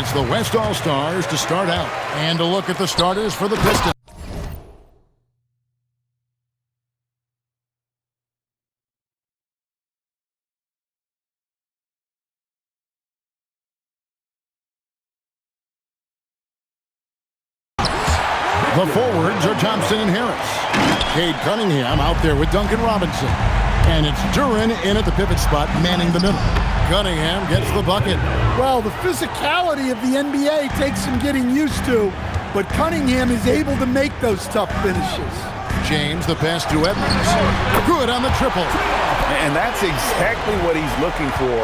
It's the West All-Stars to start out. And a look at the starters for the Pistons. The forwards are Thompson and Harris. Cade Cunningham out there with Duncan Robinson. And it's Duren in at the pivot spot, manning the middle. Cunningham gets the bucket. Well, the physicality of the NBA takes some getting used to, but Cunningham is able to make those tough finishes. James, the pass to Edwards. Good on the triple. And that's exactly what he's looking for,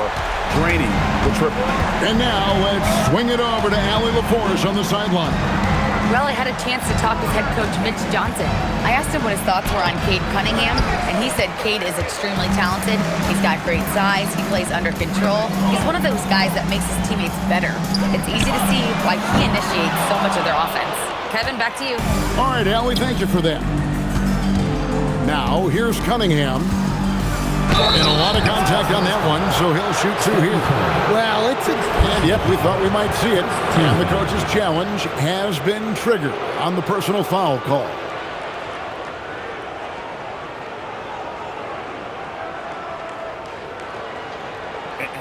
draining the triple. And now let's swing it over to Allie LaForce on the sideline. Well, I had a chance to talk with head coach Mitch Johnson. I asked him what his thoughts were on Cade Cunningham, and he said Cade is extremely talented. He's got great size. He plays under control. He's one of those guys that makes his teammates better. It's easy to see why he initiates so much of their offense. Kevin, back to you. All right, Allie, thank you for that. Now, here's Cunningham. And a lot of contact on that one, so he'll shoot two here. Well, And yep, we thought we might see it. And the coach's challenge has been triggered on the personal foul call.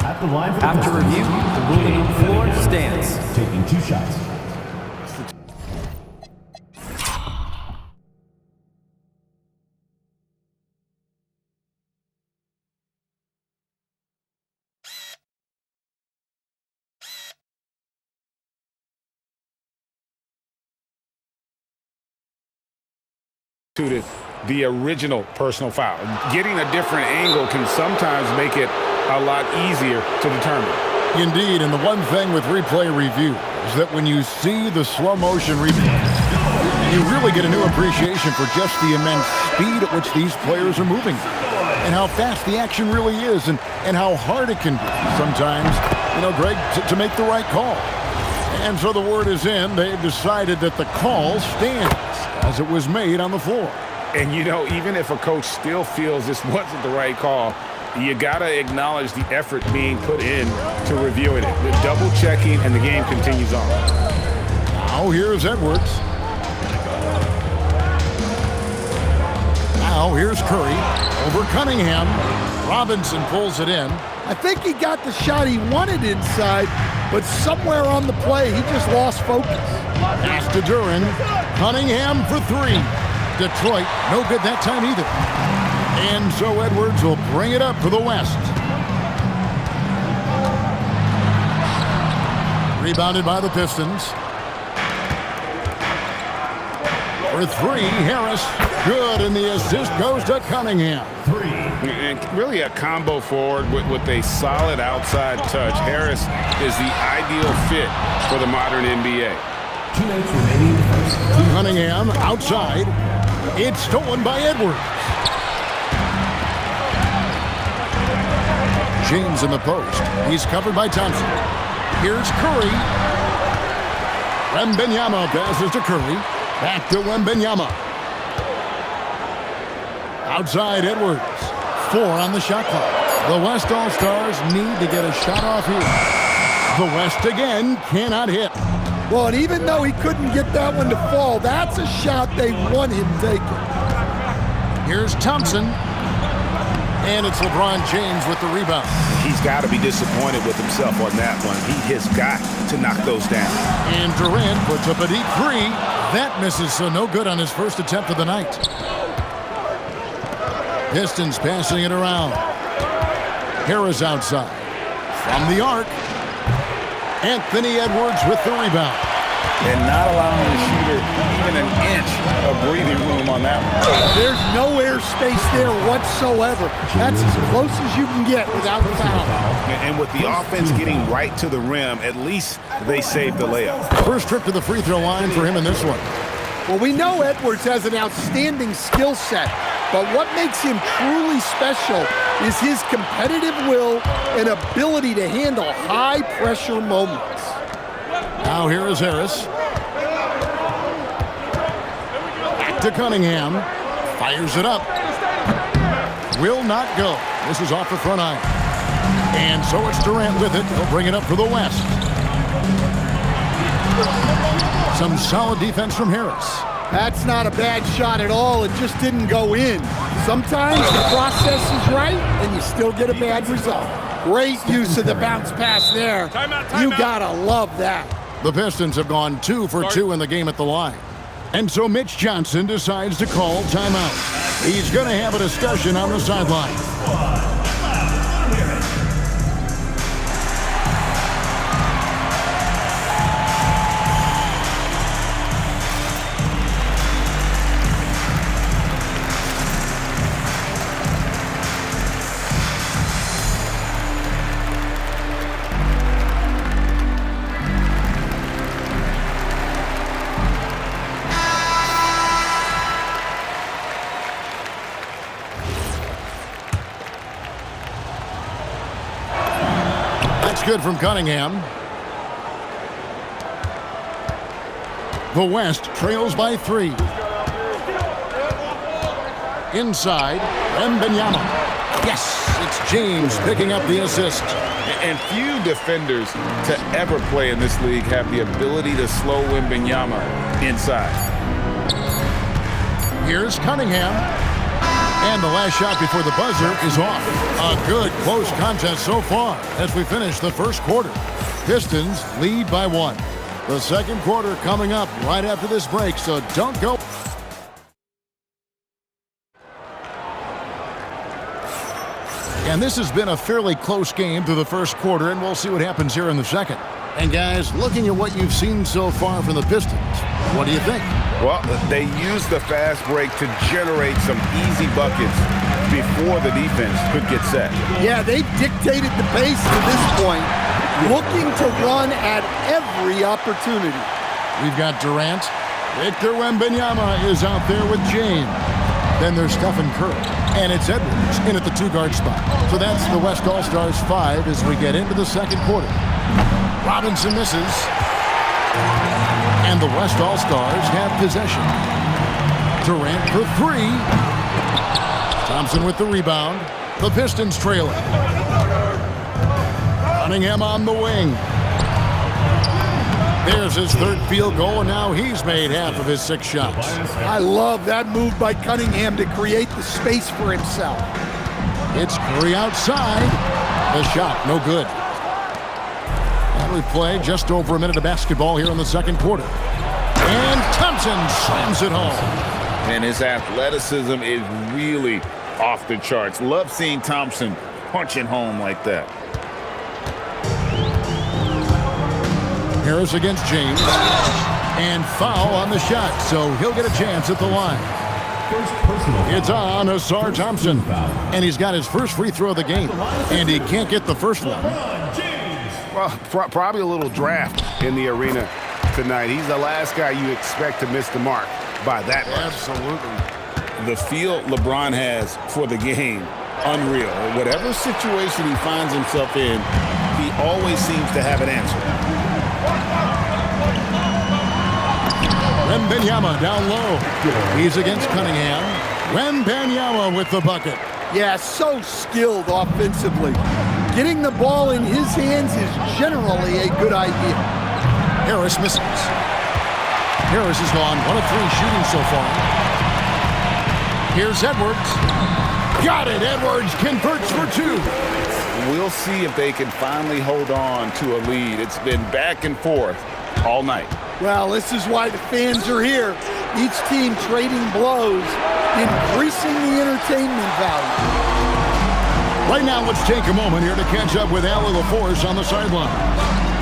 At the line after review, the ruling on the floor stands. Taking 2 shots. The original personal foul. Getting a different angle can sometimes make it a lot easier to determine. Indeed, and the one thing with replay review is that when you see the slow motion replay, you really get a new appreciation for just the immense speed at which these players are moving and how fast the action really is and how hard it can be sometimes, Greg, to make the right call. And so the word is in. They've decided that the call stands as it was made on the floor. And, even if a coach still feels this wasn't the right call, you got to acknowledge the effort being put in to reviewing it. The double checking, and the game continues on. Now here's Edwards. Now here's Curry over Cunningham. Robinson pulls it in. I think he got the shot he wanted inside, but somewhere on the play, he just lost focus. Pass to Duren. Cunningham for 3. Detroit, no good that time either. And so Edwards will bring it up for the West. Rebounded by the Pistons. For 3, Harris. Good, and the assist goes to Cunningham. 3. And really a combo forward with a solid outside touch. Harris is the ideal fit for the modern NBA. 2 minutes remaining in the first. Cunningham outside. It's stolen by Edwards. James in the post. He's covered by Thompson. Here's Curry. Wembanyama passes to Curry. Back to Wembanyama. Outside Edwards. 4 on the shot clock. The West All-Stars need to get a shot off here. The West again cannot hit. Well, and even though he couldn't get that one to fall, that's a shot they want him taking. Here's Thompson. And it's LeBron James with the rebound. He's got to be disappointed with himself on that one. He has got to knock those down. And Durant puts up a deep 3. That misses, so no good on his first attempt of the night. Pistons passing it around. Harris outside. From the arc. Anthony Edwards with the rebound. And not allowing the shooter even an inch of breathing room on that one. There's no air space there whatsoever. That's as close as you can get without the foul. And with the offense getting right to the rim, at least they saved the layup. First trip to the free throw line for him in this one. Well, we know Edwards has an outstanding skill set, but what makes him truly special is his competitive will and ability to handle high-pressure moments. Now here is Harris. Back to Cunningham. Fires it up. Will not go. This is off the front iron. And so it's Durant with it. He'll bring it up for the West. Some solid defense from Harris. That's not a bad shot at all. It just didn't go in. Sometimes the process is right, and you still get a bad result. Great use of the bounce pass there. You gotta love that. The Pistons have gone 2 for 2 in the game at the line. And so Mitch Johnson decides to call timeout. He's going to have a discussion on the sideline. Good from Cunningham. The West trails by 3. Inside, Wembanyama. Yes, it's James picking up the assist. And few defenders to ever play in this league have the ability to slow Wembanyama inside. Here's Cunningham. And the last shot before the buzzer is off. A good close contest so far as we finish the first quarter. Pistons lead by 1. The second quarter coming up right after this break, so don't go. And this has been a fairly close game through the first quarter, and we'll see what happens here in the second. And guys, looking at what you've seen so far from the Pistons, what do you think? Well, they used the fast break to generate some easy buckets before the defense could get set. Yeah, they've dictated the pace to this point, looking to run at every opportunity. We've got Durant. Victor Wembanyama is out there with James. Then there's Stephen Curry. And it's Edwards in at the 2-guard spot. So that's the West All-Stars 5 as we get into the second quarter. Robinson misses. And the West All-Stars have possession. Durant for 3. Thompson with the rebound. The Pistons trailing. Cunningham on the wing. There's his third field goal, and now he's made half of his 6 shots. I love that move by Cunningham to create the space for himself. It's Curry outside. The shot, no good. And we play just over a minute of basketball here in the second quarter. And Thompson slams it home. And his athleticism is really off the charts. Love seeing Thompson punching home like that. Harris against James. And foul on the shot, so he'll get a chance at the line. It's on Asar Thompson. And he's got his first free throw of the game. And he can't get the first one. Well, probably a little draft in the arena tonight. He's the last guy you expect to miss the mark by that much. Absolutely. The feel LeBron has for the game, unreal. Whatever situation he finds himself in, he always seems to have an answer. Wembanyama down low. He's against Cunningham. Wembanyama with the bucket. Yeah, so skilled offensively. Getting the ball in his hands is generally a good idea. Harris misses. Harris has gone 1 of 3 shooting so far. Here's Edwards. Got it. Edwards converts for 2. We'll see if they can finally hold on to a lead. It's been back and forth all night. Well, this is why the fans are here. Each team trading blows, increasing the entertainment value. Right now, let's take a moment here to catch up with Allie LaForce on the sideline.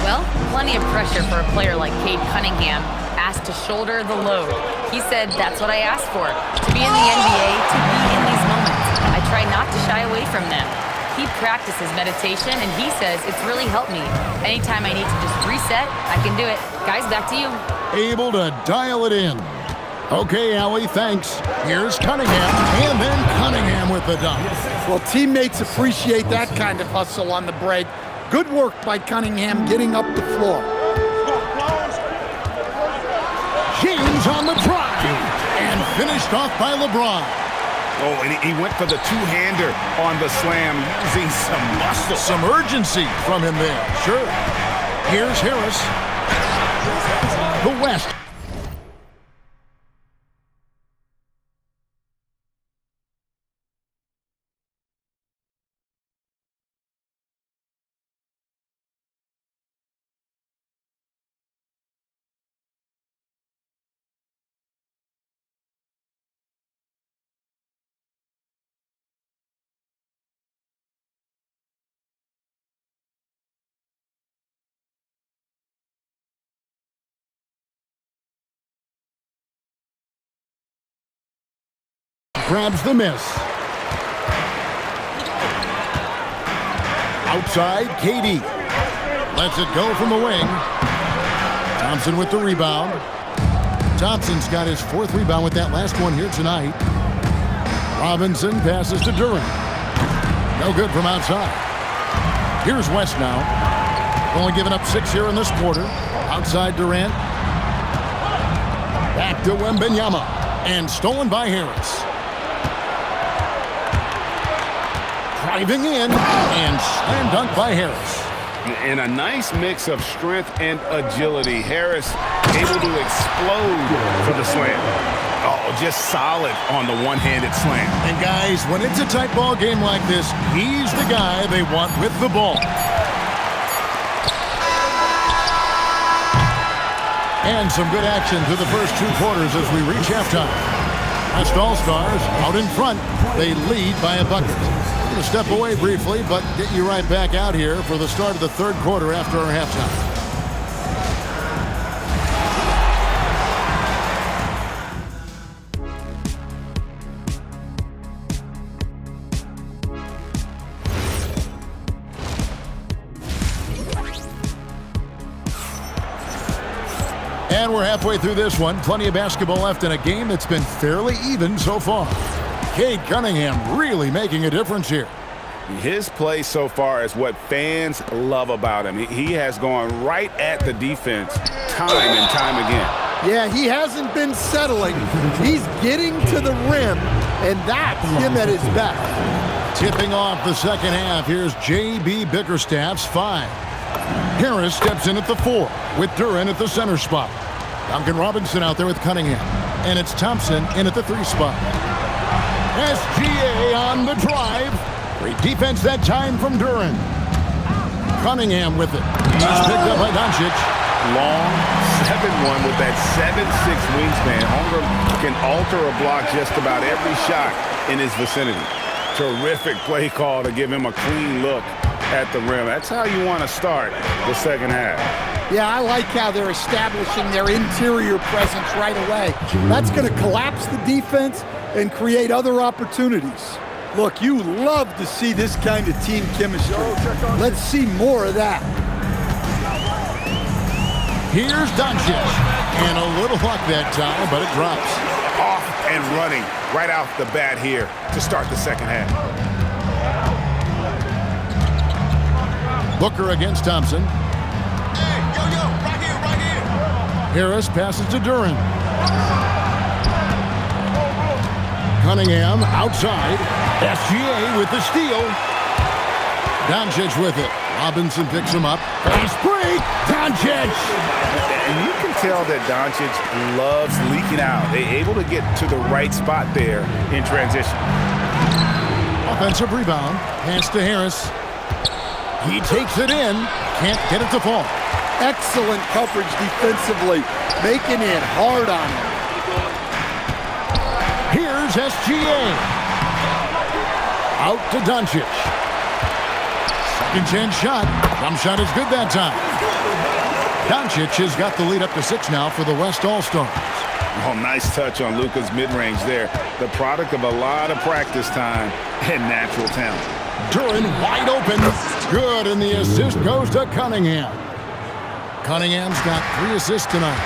Well, plenty of pressure for a player like Cade Cunningham, asked to shoulder the load. He said, that's what I asked for, to be in the NBA, to be in these moments. I try not to shy away from them. He practices meditation, and he says it's really helped me. Anytime I need to just reset, I can do it. Guys, back to you. Able to dial it in. Okay, Allie, thanks. Here's Cunningham, and then Cunningham with the dunk. Well, teammates appreciate that kind of hustle on the break. Good work by Cunningham getting up the floor. James on the drive, and finished off by LeBron. Oh, and he went for the two-hander on the slam, using some muscle. Some urgency from him there, sure. Here's Harris. The West. Grabs the miss. Outside, KD. Lets it go from the wing. Thompson with the rebound. Thompson's got his 4th rebound with that last one here tonight. Robinson passes to Durant. No good from outside. Here's West now. Only giving up 6 here in this quarter. Outside Durant. Back to Wembanyama. And stolen by Harris. Driving in and slam dunk by Harris. And a nice mix of strength and agility. Harris able to explode for the slam. Oh, just solid on the one-handed slam. And guys, when it's a tight ball game like this, he's the guy they want with the ball. And some good action through the first 2 quarters as we reach halftime. West All-Stars out in front. They lead by a bucket. I'm going to step away briefly, but get you right back out here for the start of the 3rd quarter after our halftime. And we're halfway through this one. Plenty of basketball left in a game that's been fairly even so far. Cade Cunningham really making a difference here. His play so far is what fans love about him. He has gone right at the defense time and time again. Yeah, he hasn't been settling. He's getting to the rim, and that's him at his best. Tipping off the second half, here's J.B. Bickerstaff's 5. Harris steps in at the 4 with Durant at the center spot. Duncan Robinson out there with Cunningham. And it's Thompson in at the 3 spot. SGA on the drive. Great defense that time from Durant. Cunningham with it. He's picked up by Doncic. Long 7-1 with that 7'6" wingspan. Holmgren can alter a block just about every shot in his vicinity. Terrific play call to give him a clean look at the rim. That's how you want to start the second half. Yeah, I like how they're establishing their interior presence right away. That's going to collapse the defense and create other opportunities. Look, you love to see this kind of team chemistry. Let's see more of that. Here's Doncic. And a little luck that time, but it drops. Off and running right off the bat here to start the second half. Booker against Thompson. Hey, yo, right here. Harris passes to Durant. Cunningham outside. SGA with the steal. Doncic with it. Robinson picks him up. Fast break. Doncic. And you can tell that Doncic loves leaking out. They're able to get to the right spot there in transition. Offensive rebound. Pass to Harris. He takes it in. Can't get it to fall. Excellent coverage defensively, making it hard on him. Here's SGA. Out to Doncic. Second chance shot. Thumb shot is good that time. Doncic has got the lead up to 6 now for the West All-Stars. Oh, nice touch on Luka's mid-range there. The product of a lot of practice time and natural talent. Durant wide open. Good, and the assist goes to Cunningham. Cunningham's got 3 assists tonight.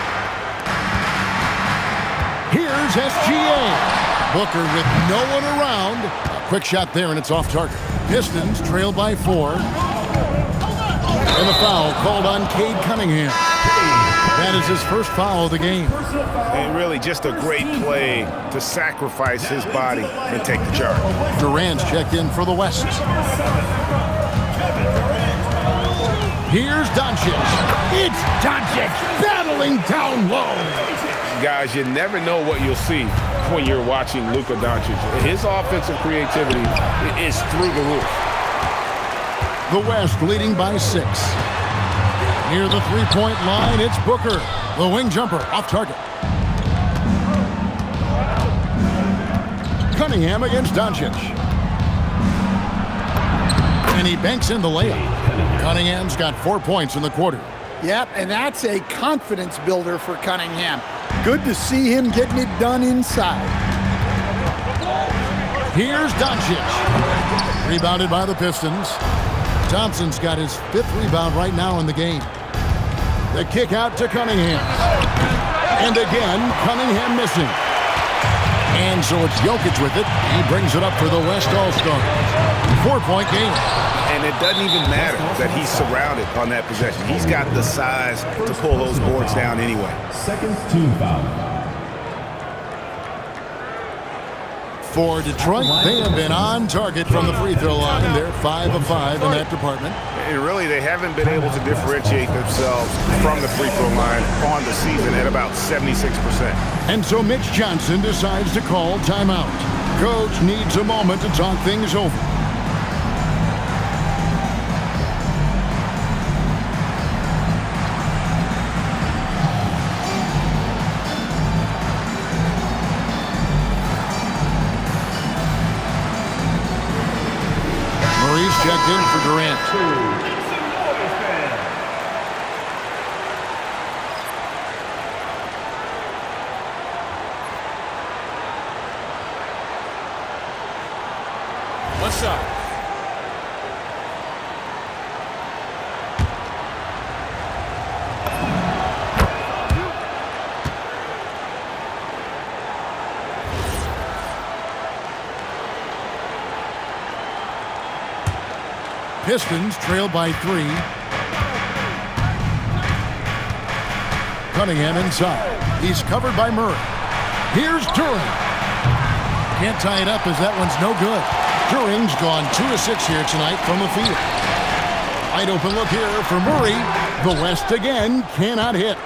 Here's SGA. Booker with no one around. A quick shot there, and it's off target. Pistons trail by 4. And the foul called on Cade Cunningham. That is his first foul of the game. And really just a great play to sacrifice his body and take the charge. Durant's checked in for the West. Here's Doncic. It's Doncic. Battle falling down low. Guys, you never know what you'll see when you're watching Luka Doncic. His offensive creativity is through the roof. The West leading by 6. Near the three-point line, it's Booker. The wing jumper off target. Cunningham against Doncic. And he banks in the layup. Cunningham's got 4 points in the quarter. Yep, and that's a confidence builder for Cunningham. Good to see him getting it done inside. Here's Doncic. Rebounded by the Pistons. Thompson's got his 5th rebound right now in the game. The kick out to Cunningham. And again, Cunningham missing. And so it's Jokic with it. He brings it up for the West All-Stars. 4-point game. And it doesn't even matter that he's surrounded on that possession. He's got the size to pull those boards down anyway. Second team foul. For Detroit, they have been on target from the free throw line. They're 5 of 5 in that department. And really, they haven't been able to differentiate themselves from the free throw line on the season at about 76%. And so Mitch Johnson decides to call timeout. Coach needs a moment to talk things over. Murray's checked in for Durant. What's up? Pistons trail by 3. Cunningham inside. He's covered by Murray. Here's Durant. Can't tie it up as that one's no good. Durant's gone 2 of 6 here tonight from the field. Wide open look here for Murray. The West again cannot hit.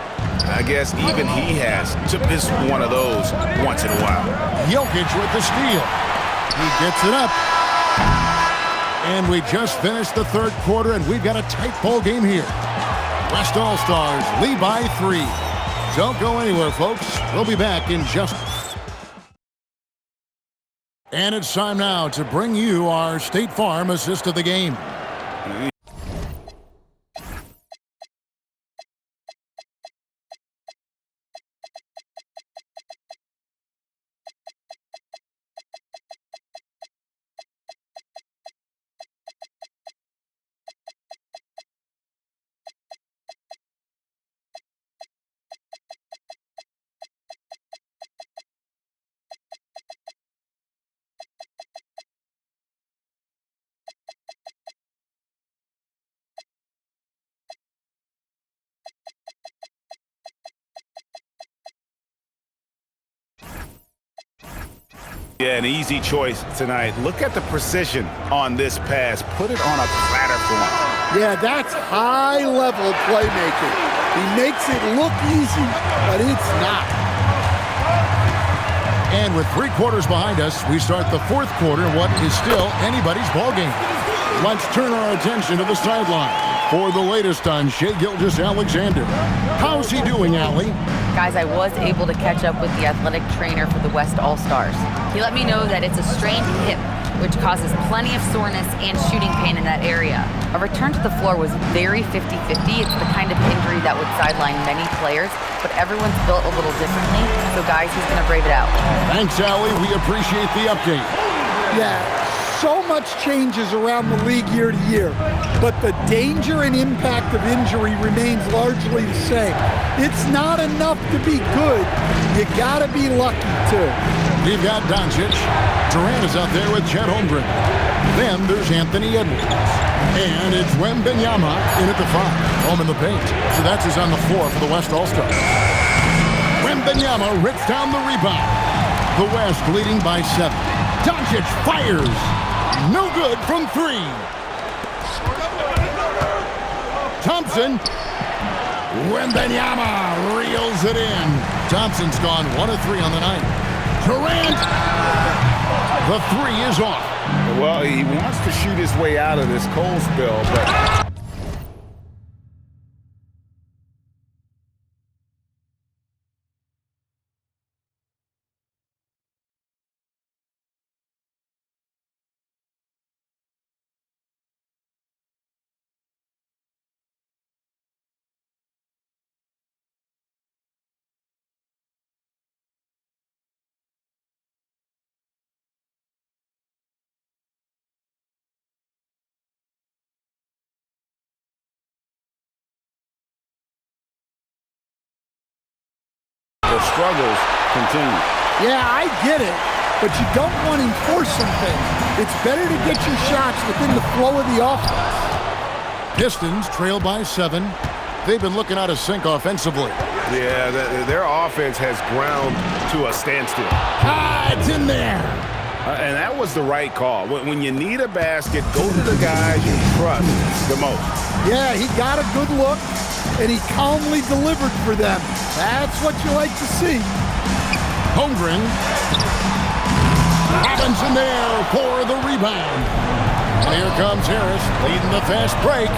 I guess even he has to miss one of those once in a while. Jokic with the steal. He gets it up. And we just finished the 3rd quarter, and we've got a tight ball game here. West All-Stars lead by 3. Don't go anywhere, folks. We'll be back in just... And it's time now to bring you our State Farm assist of the game. Yeah, an easy choice tonight. Look at the precision on this pass. Put it on a platter for him. Yeah, that's high-level playmaking. He makes it look easy, but it's not. And with 3 quarters behind us, we start the 4th quarter in what is still anybody's ballgame. Let's turn our attention to the sideline for the latest on Shai Gilgeous-Alexander. How's he doing, Allie? Guys, I was able to catch up with the athletic trainer for the West All-Stars. He let me know that it's a strained hip, which causes plenty of soreness and shooting pain in that area. A return to the floor was very 50-50. It's the kind of injury that would sideline many players, but everyone's built a little differently. So guys, he's gonna brave it out. Thanks, Allie. We appreciate the update. Yeah, so much changes around the league year to year, but the danger and impact of injury remains largely the same. It's not enough to be good. You gotta be lucky, too. We've got Doncic. Durant is out there with Chet Holmgren. Then there's Anthony Edwards. And it's Wembanyama in at the 5. Home in the paint. So that's his on the floor for the West All-Stars. Wembanyama rips down the rebound. The West leading by 7. Doncic fires. No good from 3. Thompson. Wembenyama reels it in. Thompson's gone 1 of 3 on the night. Durant. The 3 is off. Well, he wants to shoot his way out of this cold spell, but... the struggles continue. Yeah, I get it, but you don't want him forcing things. It's better to get your shots within the flow of the offense. Pistons trail by 7. They've been looking out of sync offensively. Yeah, their offense has ground to a standstill. It's in there. And that was the right call. When you need a basket, go to the guys you trust the most. Yeah, he got a good look, and he calmly delivered for them. That's what you like to see. Holmgren. Robinson there for the rebound. And here comes Harris leading the fast break.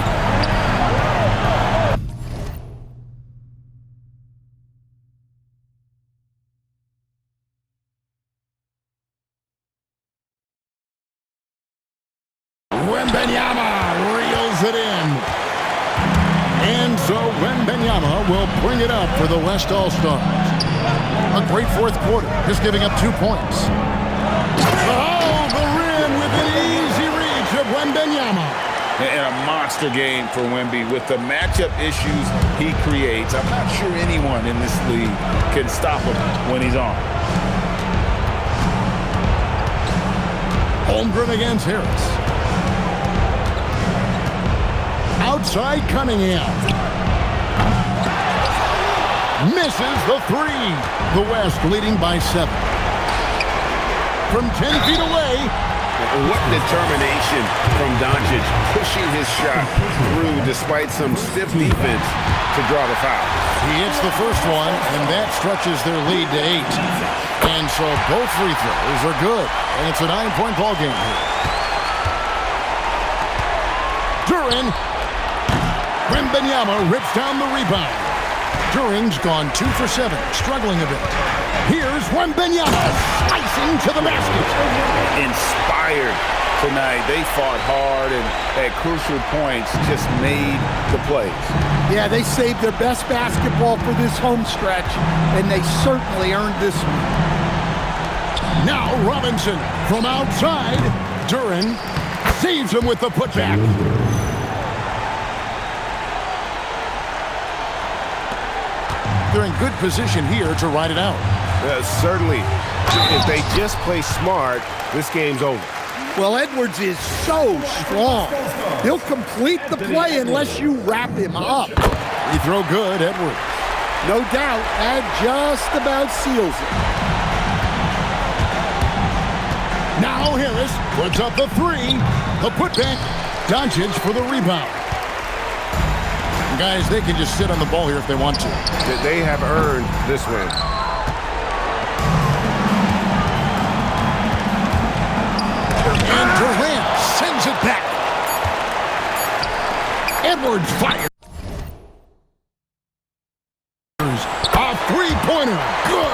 Wembenyama reels it in. And so Wembenyama will bring it up for the West All-Stars. A great fourth quarter, just giving up 2 points. Oh, the rim with an easy reach of Wembenyama. And a monster game for Wemby with the matchup issues he creates. I'm not sure anyone in this league can stop him when he's on. Holmgren against Harris. Outside Cunningham. Misses the 3. The West leading by 7. From 10 feet away. What determination from Doncic, pushing his shot through despite some stiff defense to draw the foul. He hits the first one, and that stretches their lead to 8. And so both free throws are good, and it's a 9-point ball game here. Duran. Wembenyama rips down the rebound. Duran's gone 2 for 7, struggling a bit. Here's Wembenyama slicing to the basket. Inspired tonight. They fought hard and at crucial points just made the plays. Yeah, they saved their best basketball for this home stretch, and they certainly earned this one. Now Robinson from outside. Duran saves him with the putback. They're in good position here to ride it out. Certainly, if they just play smart, this game's over. Well, Edwards is so strong. He'll complete the play unless you wrap him up. Free throw good, Edwards. No doubt, that just about seals it. Now Harris puts up the 3. The putback. Doncic for the rebound. Guys, they can just sit on the ball here if they want to. They have earned this win. And Durant sends it back. Edwards fires. A three-pointer. Good.